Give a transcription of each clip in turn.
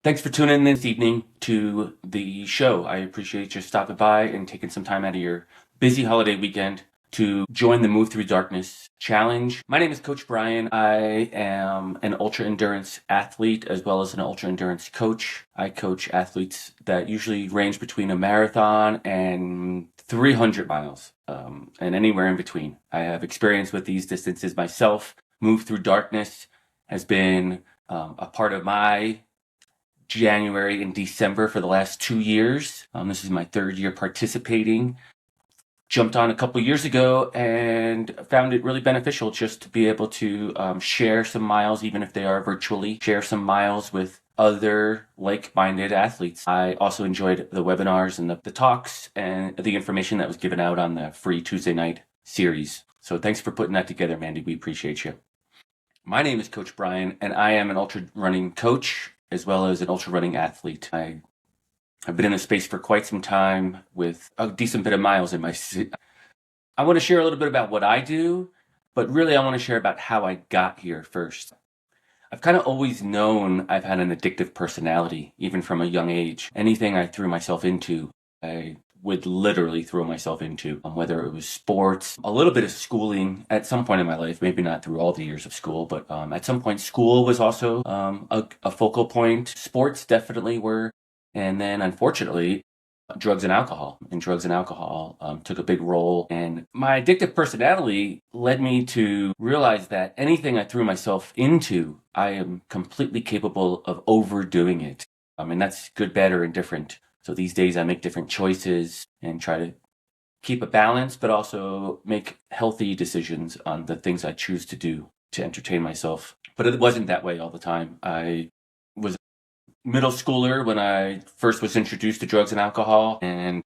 Thanks for tuning in this evening to the show. I appreciate you stopping by and taking some time out of your busy holiday weekend to join the Move Through Darkness challenge. My name is Coach Brian. I am an ultra endurance athlete as well as an ultra endurance coach. I coach athletes that usually range between a marathon and 300 miles and anywhere in between. I have experience with these distances myself. Move Through Darkness has been a part of my January and December for the last 2 years. This is my third year participating. Jumped on a couple years ago and found it really beneficial just to be able to share some miles, even if they are virtually, share some miles with other like-minded athletes. I also enjoyed the webinars and the talks and the information that was given out on the free Tuesday night series. So thanks for putting that together, Mandy. We appreciate you. My name is Coach Brian, and I am an ultra running coach as well as an ultra running athlete. I've been in this space for quite some time with a decent bit of miles in my city. I want to share a little bit about what I do, but really I want to share about how I got here first. I've kind of always known I've had an addictive personality, even from a young age. Anything I threw myself into, I would literally throw myself into, whether it was sports, a little bit of schooling at some point in my life, maybe not through all the years of school, but at some point school was also a focal point. Sports definitely were. And then unfortunately, drugs and alcohol. And drugs and alcohol took a big role. And my addictive personality led me to realize that anything I threw myself into, I am completely capable of overdoing it. And that's good, bad, or indifferent. So these days I make different choices and try to keep a balance, but also make healthy decisions on the things I choose to do to entertain myself. But it wasn't that way all the time. I was a middle schooler when I first was introduced to drugs and alcohol, and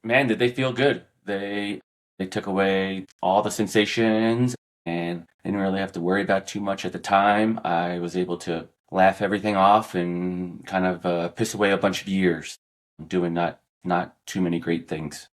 man, did they feel good. They took away all the sensations and didn't really have to worry about too much at the time. I was able to laugh everything off and kind of piss away a bunch of years doing not too many great things.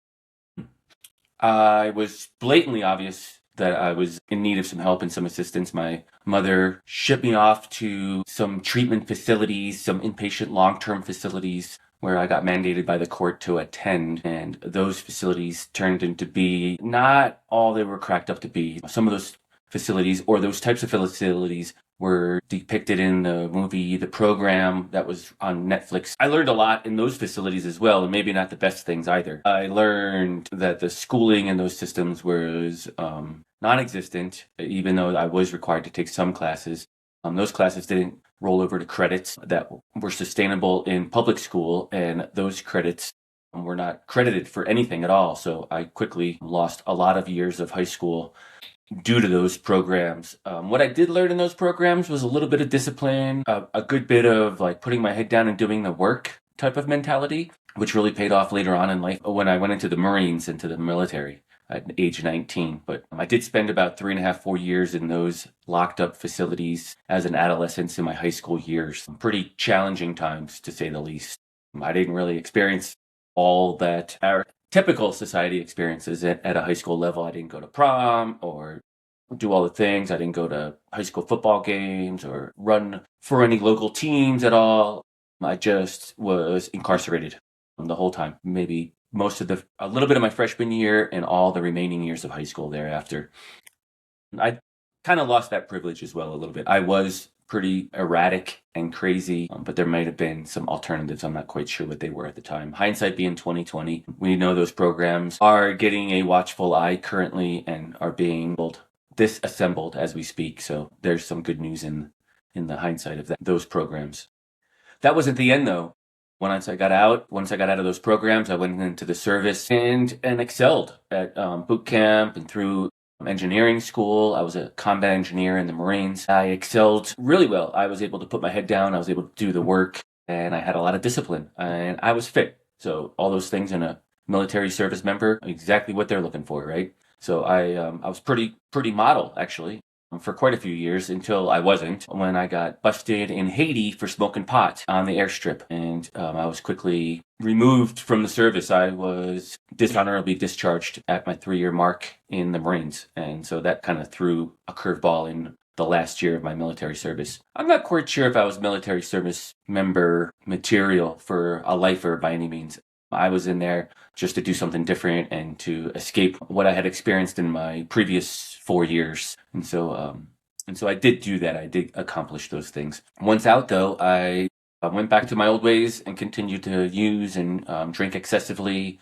I was blatantly obvious that I was in need of some help and some assistance. My mother shipped me off to some treatment facilities, some inpatient long-term facilities where I got mandated by the court to attend. And those facilities turned into be not all they were cracked up to be. Some of those facilities or those types of facilities were depicted in the movie, the program that was on Netflix. I learned a lot in those facilities as well, and maybe not the best things either. I learned that the schooling in those systems was non-existent, even though I was required to take some classes. Those classes didn't roll over to credits that were sustainable in public school, and those credits were not credited for anything at all. So I quickly lost a lot of years of high school due to those programs. What I did learn in those programs was a little bit of discipline, a good bit of like putting my head down and doing the work type of mentality, which really paid off later on in life when I went into the Marines, into the military at age 19. But I did spend about 3.5, 4 years in those locked up facilities as an adolescent in my high school years. Pretty challenging times, to say the least. I didn't really experience all that our typical society experiences at a high school level. I didn't go to prom or do all the things. I didn't go to high school football games or run for any local teams at all. I just was incarcerated the whole time. Maybe a little bit of my freshman year and all the remaining years of high school thereafter. I kind of lost that privilege as well a little bit. I was pretty erratic and crazy, but there might have been some alternatives. I'm not quite sure what they were at the time. Hindsight being 2020, we know those programs are getting a watchful eye currently and are being disassembled as we speak. So there's some good news in the hindsight of those programs. That wasn't the end though. Once I got out of those programs, I went into the service and excelled at boot camp and through engineering school. I was a combat engineer in the Marines. I excelled really well. I was able to put my head down. I was able to do the work, and I had a lot of discipline, and I was fit. So all those things in a military service member, exactly what they're looking for, right? So I was pretty model actually for quite a few years until I wasn't, when I got busted in Haiti for smoking pot on the airstrip. And I was quickly removed from the service. I was dishonorably discharged at my 3-year mark in the Marines. And so that kind of threw a curveball in the last year of my military service. I'm not quite sure if I was military service member material for a lifer by any means. I was in there just to do something different and to escape what I had experienced in my previous 4 years. And so I did do that. I did accomplish those things. Once out, though, I went back to my old ways and continued to use and drink excessively.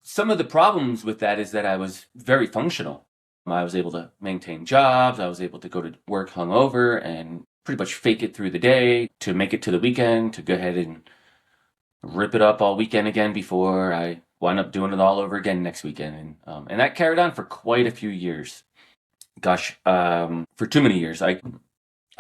Some of the problems with that is that I was very functional. I was able to maintain jobs. I was able to go to work hungover and pretty much fake it through the day to make it to the weekend, to go ahead and rip it up all weekend again before I wound up doing it all over again next weekend. And that carried on for quite a few years. Gosh, for too many years. I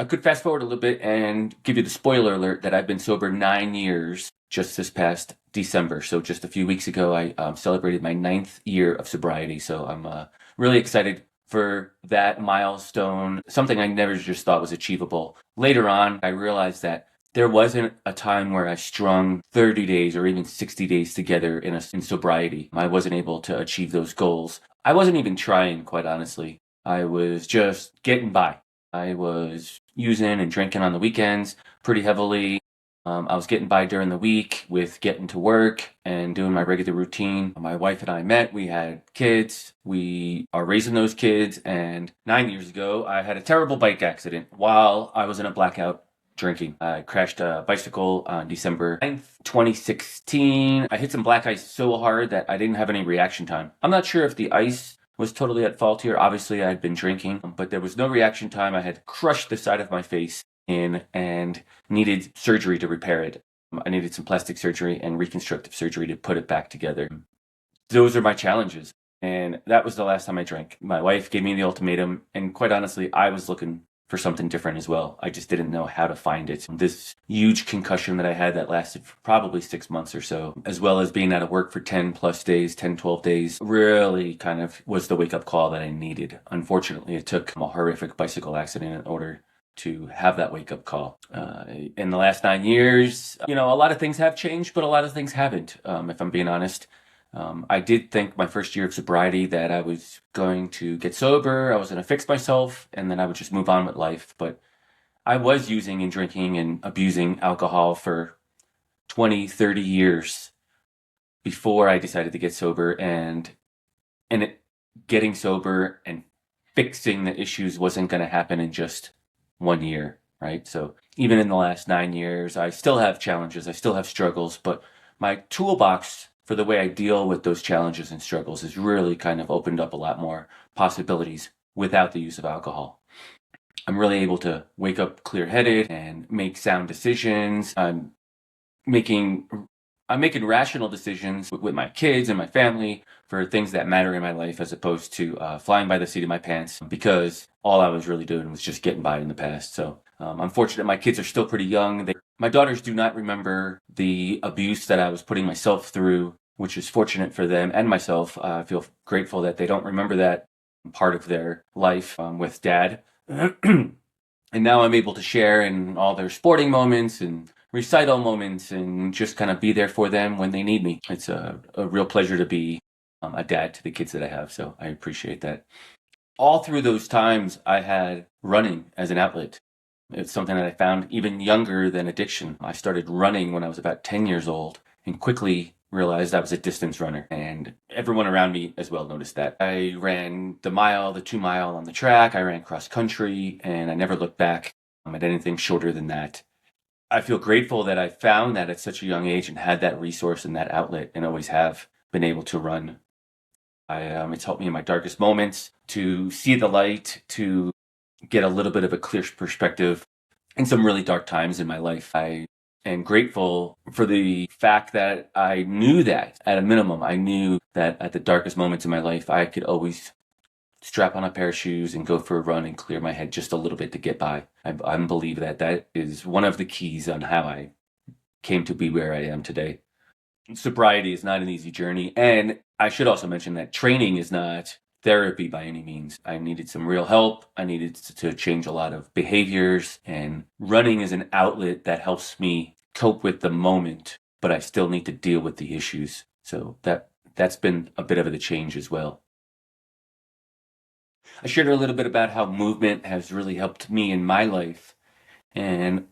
could fast forward a little bit and give you the spoiler alert that I've been sober 9 years just this past December. So just a few weeks ago, I celebrated my 9th year of sobriety. So I'm really excited for that milestone, something I never just thought was achievable. Later on, I realized that there wasn't a time where I strung 30 days or even 60 days together in sobriety. I wasn't able to achieve those goals. I wasn't even trying, quite honestly. I was just getting by. I was using and drinking on the weekends pretty heavily. I was getting by during the week with getting to work and doing my regular routine. My wife and I met. We had kids. We are raising those kids. And 9 years ago, I had a terrible bike accident while I was in a blackout drinking. I crashed a bicycle on December 9th, 2016. I hit some black ice so hard that I didn't have any reaction time. I'm not sure if the ice was totally at fault here. Obviously, I had been drinking, but there was no reaction time. I had crushed the side of my face in and needed surgery to repair it. I needed some plastic surgery and reconstructive surgery to put it back together. Those are my challenges. And that was the last time I drank. My wife gave me the ultimatum, and quite honestly, I was looking for something different as well. I just didn't know how to find it. This huge concussion that I had that lasted for probably 6 months or so, as well as being out of work for 10 plus days, 10, 12 days, really kind of was the wake-up call that I needed. Unfortunately, it took a horrific bicycle accident in order to have that wake-up call. In the last 9 years, a lot of things have changed, but a lot of things haven't, if I'm being honest. I did think my first year of sobriety that I was going to get sober, I was going to fix myself, and then I would just move on with life. But I was using and drinking and abusing alcohol for 20, 30 years before I decided to get sober. And getting sober and fixing the issues wasn't going to happen in just 1 year, right? So even in the last 9 years, I still have challenges, I still have struggles, but my toolbox for the way I deal with those challenges and struggles has really kind of opened up a lot more possibilities without the use of alcohol. I'm really able to wake up clear-headed and make sound decisions. I'm making rational decisions with my kids and my family for things that matter in my life, as opposed to flying by the seat of my pants, because all I was really doing was just getting by in the past. So I'm fortunate my kids are still pretty young. My daughters do not remember the abuse that I was putting myself through, which is fortunate for them and myself. I feel grateful that they don't remember that part of their life with Dad. And now I'm able to share in all their sporting moments and recital moments and just kind of be there for them when they need me. It's a real pleasure to be a dad to the kids that I have, so I appreciate that. All through those times, I had running as an outlet. It's something that I found even younger than addiction. I started running when I was about 10 years old and quickly realized I was a distance runner, and everyone around me as well noticed that. I ran the mile, the 2 mile on the track. I ran cross country, and I never looked back at anything shorter than that. I feel grateful that I found that at such a young age and had that resource and that outlet, and always have been able to run. It's helped me in my darkest moments to see the light, to get a little bit of a clear perspective in some really dark times in my life. I am grateful for the fact that I knew that, at a minimum, I knew that at the darkest moments in my life, I could always strap on a pair of shoes and go for a run and clear my head just a little bit to get by. I believe that that is one of the keys on how I came to be where I am today. Sobriety is not an easy journey, and I should also mention that training is not therapy by any means. I needed some real help. I needed to change a lot of behaviors, and running is an outlet that helps me cope with the moment, but I still need to deal with the issues. So that's been a bit of the change as well. I shared a little bit about how movement has really helped me in my life. And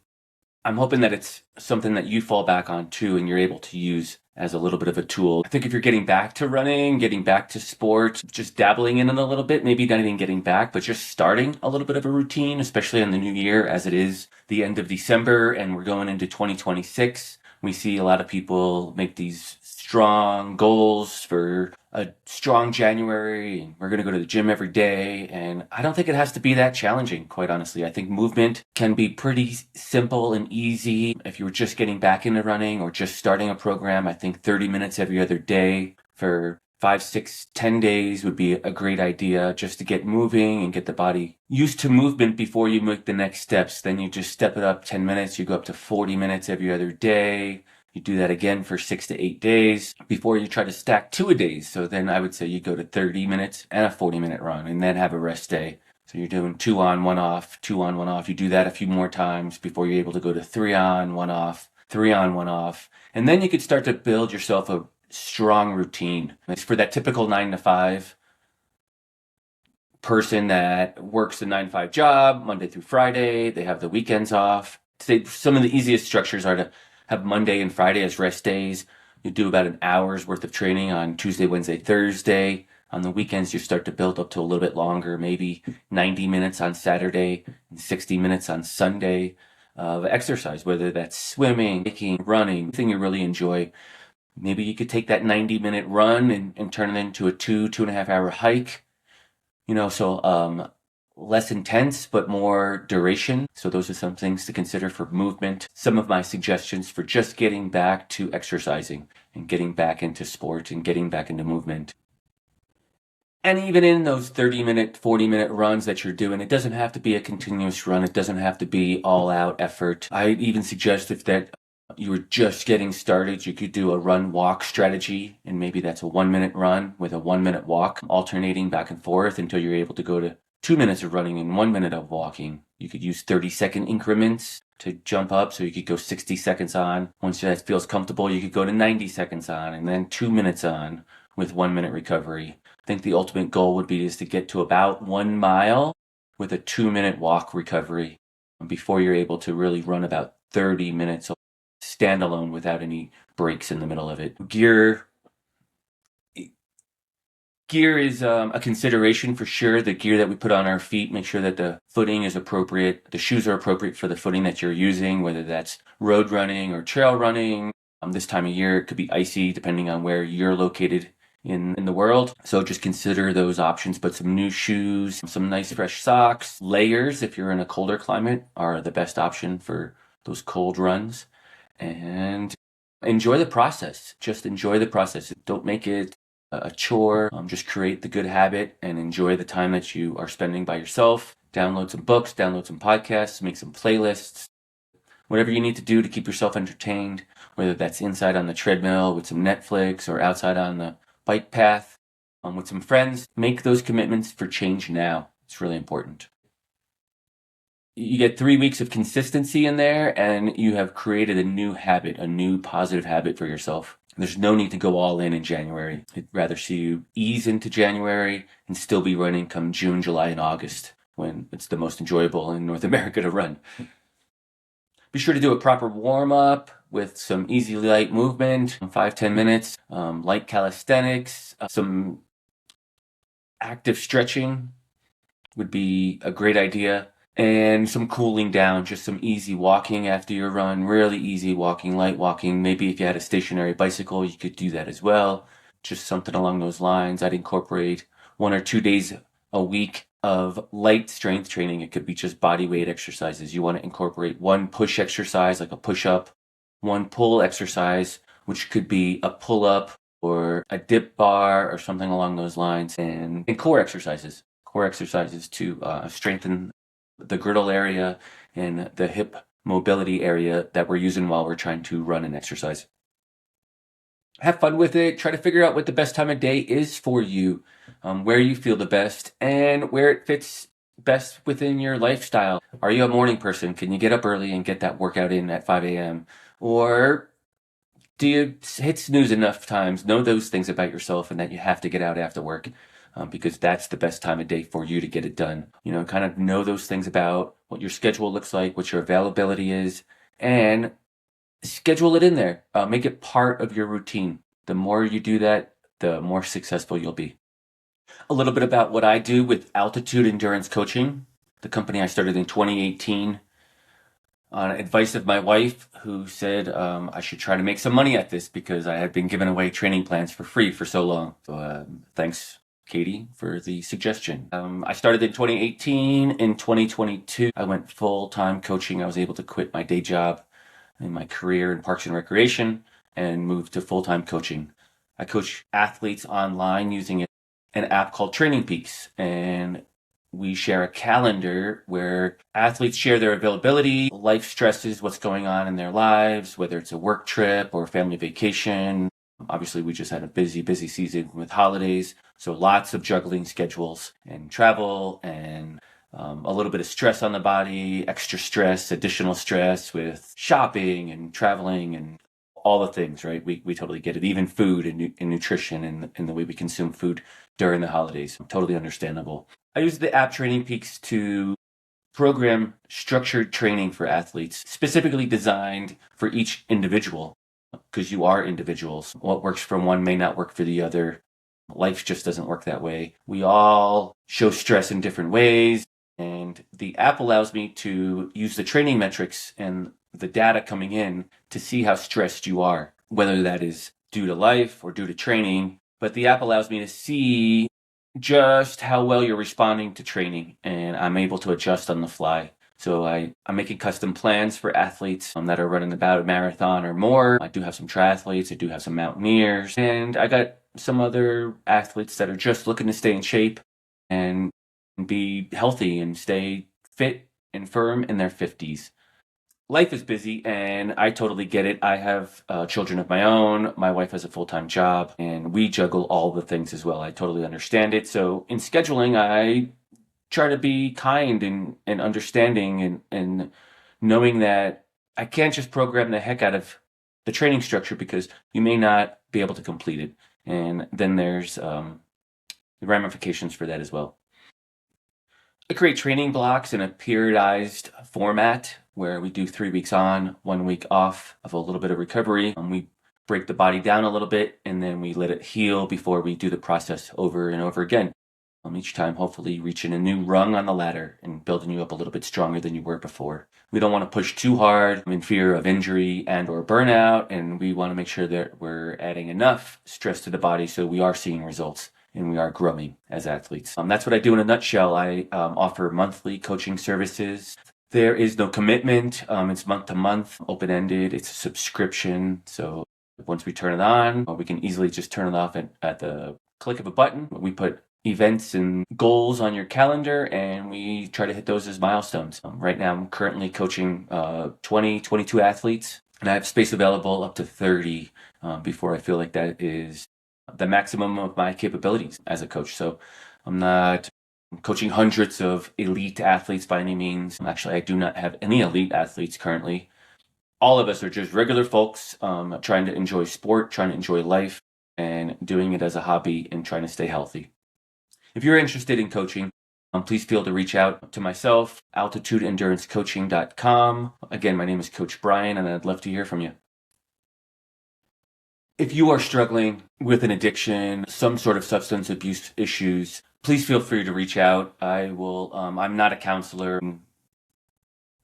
I'm hoping that it's something that you fall back on too, and you're able to use as a little bit of a tool. I think if you're getting back to running, getting back to sport, just dabbling in it a little bit, maybe not even getting back, but just starting a little bit of a routine, especially in the new year as it is the end of December and we're going into 2026. We see a lot of people make these strong goals for a strong January, and we're going to go to the gym every day. And I don't think it has to be that challenging, quite honestly. I think movement can be pretty simple and easy. If you were just getting back into running or just starting a program, I think 30 minutes every other day for 5, 6, 10 days would be a great idea, just to get moving and get the body used to movement before you make the next steps. Then you just step it up 10 minutes, you go up to 40 minutes every other day. You do that again for 6 to 8 days before you try to stack 2-a-days. So then I would say you go to 30 minutes and a 40-minute run and then have a rest day. So you're doing 2 on, 1 off, 2 on, 1 off. You do that a few more times before you're able to go to 3 on, 1 off, 3 on, 1 off. And then you could start to build yourself a strong routine. It's for that typical 9 to 5 person that works a 9 to 5 job, Monday through Friday. They have the weekends off. Some of the easiest structures are to have Monday and Friday as rest days. You do about an hour's worth of training on Tuesday, Wednesday, Thursday. On the weekends, you start to build up to a little bit longer, maybe 90 minutes on Saturday and 60 minutes on Sunday of exercise, whether that's swimming, hiking, running, anything you really enjoy. Maybe you could take that 90-minute run and turn it into a 2.5 hour hike. So less intense, but more duration. So those are some things to consider for movement. Some of my suggestions for just getting back to exercising and getting back into sport and getting back into movement. And even in those 30-minute, 40-minute runs that you're doing, it doesn't have to be a continuous run. It doesn't have to be all-out effort. I even suggest if that you were just getting started, you could do a run-walk strategy, and maybe that's a 1-minute run with a 1-minute walk, alternating back and forth until you're able to go to 2 minutes of running and 1 minute of walking. You could use 30-second increments to jump up, so you could go 60 seconds on. Once that feels comfortable, you could go to 90 seconds on, and then 2 minutes on with 1 minute recovery. I think the ultimate goal would be is to get to about 1 mile with a 2-minute walk recovery before you're able to really run about 30 minutes standalone without any breaks in the middle of it. Gear is a consideration for sure. The gear that we put on our feet, make sure that the footing is appropriate. The shoes are appropriate for the footing that you're using, whether that's road running or trail running. This time of year, it could be icy depending on where you're located in the world. So just consider those options. But some new shoes, some nice fresh socks, layers if you're in a colder climate are the best option for those cold runs. And enjoy the process. Just enjoy the process. Don't make it a chore. Just create the good habit and enjoy the time that you are spending by yourself. Download some books, download some podcasts, make some playlists. Whatever you need to do to keep yourself entertained, whether that's inside on the treadmill with some Netflix or outside on the bike path with some friends. Make those commitments for change now. It's really important. You get 3 weeks of consistency in there and you have created a new habit, a new positive habit for yourself. There's no need to go all in January. I'd rather see you ease into January and still be running come June, July, and August when it's the most enjoyable in North America to run. Be sure to do a proper warm-up with some easy light movement, 5-10 minutes, light calisthenics, some active stretching would be a great idea. And some cooling down, just some easy walking after your run, really easy walking, light walking. Maybe if you had a stationary bicycle, you could do that as well. Just something along those lines. I'd incorporate 1 or 2 days a week of light strength training. It could be just body weight exercises. You want to incorporate 1 push exercise, like a push-up, 1 pull exercise, which could be a pull-up or a dip bar or something along those lines, and core exercises. Core exercises to strengthen the girdle area and the hip mobility area that we're using while we're trying to run and exercise. Have fun with it. Try to figure out what the best time of day is for you, where you feel the best, and where it fits best within your lifestyle. Are you a morning person? Can you get up early and get that workout in at 5 a.m.? Or do you hit snooze enough times? Know those things about yourself and that you have to get out after work. because that's the best time of day for you to get it done. Kind of know those things about what your schedule looks like, what your availability is, and schedule it in there. Make it part of your routine. The more you do that, the more successful you'll be. A little bit about what I do with Altitude Endurance Coaching, the company I started in 2018 on advice of my wife, who said I should try to make some money at this because I had been giving away training plans for free for so long. So thanks, Katie, for the suggestion. I started in 2018. In 2022, I went full-time coaching. I was able to quit my day job in my career in Parks and Recreation and moved to full-time coaching. I coach athletes online using an app called Training Peaks, and we share a calendar where athletes share their availability, life stresses, what's going on in their lives, whether it's a work trip or family vacation. Obviously, we just had a busy season with holidays, so lots of juggling schedules and travel and a little bit of stress on the body, extra stress, additional stress with shopping and traveling and all the things, right? We totally get it. Even food and nutrition and the way we consume food during the holidays. Totally understandable. I use the app Training Peaks to program structured training for athletes, specifically designed for each individual, because you are individuals. What works for one may not work for the other. Life just doesn't work that way. We all show stress in different ways, and the app allows me to use the training metrics and the data coming in to see how stressed you are, whether that is due to life or due to training. But the app allows me to see just how well you're responding to training, and I'm able to adjust on the fly. So I'm making custom plans for athletes that are running about a marathon or more. I do have some triathletes, I do have some mountaineers, and I got some other athletes that are just looking to stay in shape and be healthy and stay fit and firm in their 50s. Life is busy, and I totally get it. I have children of my own. My wife has a full-time job, and we juggle all the things as well. I totally understand it. So in scheduling, I try to be kind and understanding and knowing that I can't just program the heck out of the training structure because you may not be able to complete it. And then there's the ramifications for that as well. I create training blocks in a periodized format where we do 3 weeks on, 1 week off of a little bit of recovery. We break the body down a little bit and then we let it heal before we do the process over and over again. Each time, hopefully, reaching a new rung on the ladder and building you up a little bit stronger than you were before. We don't want to push too hard in fear of injury and or burnout, and we want to make sure that we're adding enough stress to the body so we are seeing results and we are growing as athletes. That's what I do in a nutshell. I offer monthly coaching services. There is no commitment. It's month to month, open-ended. It's a subscription. So once we turn it on, we can easily just turn it off at the click of a button. We put events and goals on your calendar, and we try to hit those as milestones. Right now, I'm currently coaching 22 athletes, and I have space available up to 30 before I feel like that is the maximum of my capabilities as a coach. So I'm not coaching hundreds of elite athletes by any means. Actually, I do not have any elite athletes currently. All of us are just regular folks trying to enjoy sport, trying to enjoy life, and doing it as a hobby and trying to stay healthy. If you're interested in coaching, please feel to reach out to myself, altitudeendurancecoaching.com. Again, my name is Coach Brian, and I'd love to hear from you. If you are struggling with an addiction, some sort of substance abuse issues, please feel free to reach out. I'm not a counselor.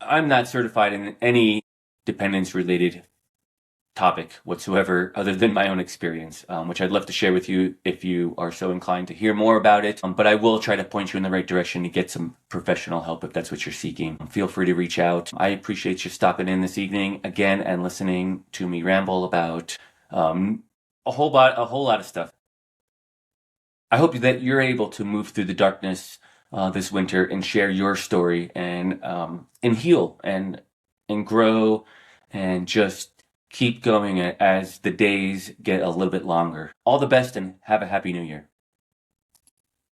I'm not certified in any dependence-related topic whatsoever other than my own experience, which I'd love to share with you if you are so inclined to hear more about it. But I will try to point you in the right direction to get some professional help if that's what you're seeking. Feel free to reach out. I appreciate you stopping in this evening again and listening to me ramble about a whole lot of stuff. I hope that you're able to move through the darkness this winter and share your story and heal and grow and just keep going as the days get a little bit longer. All the best and have a happy new year.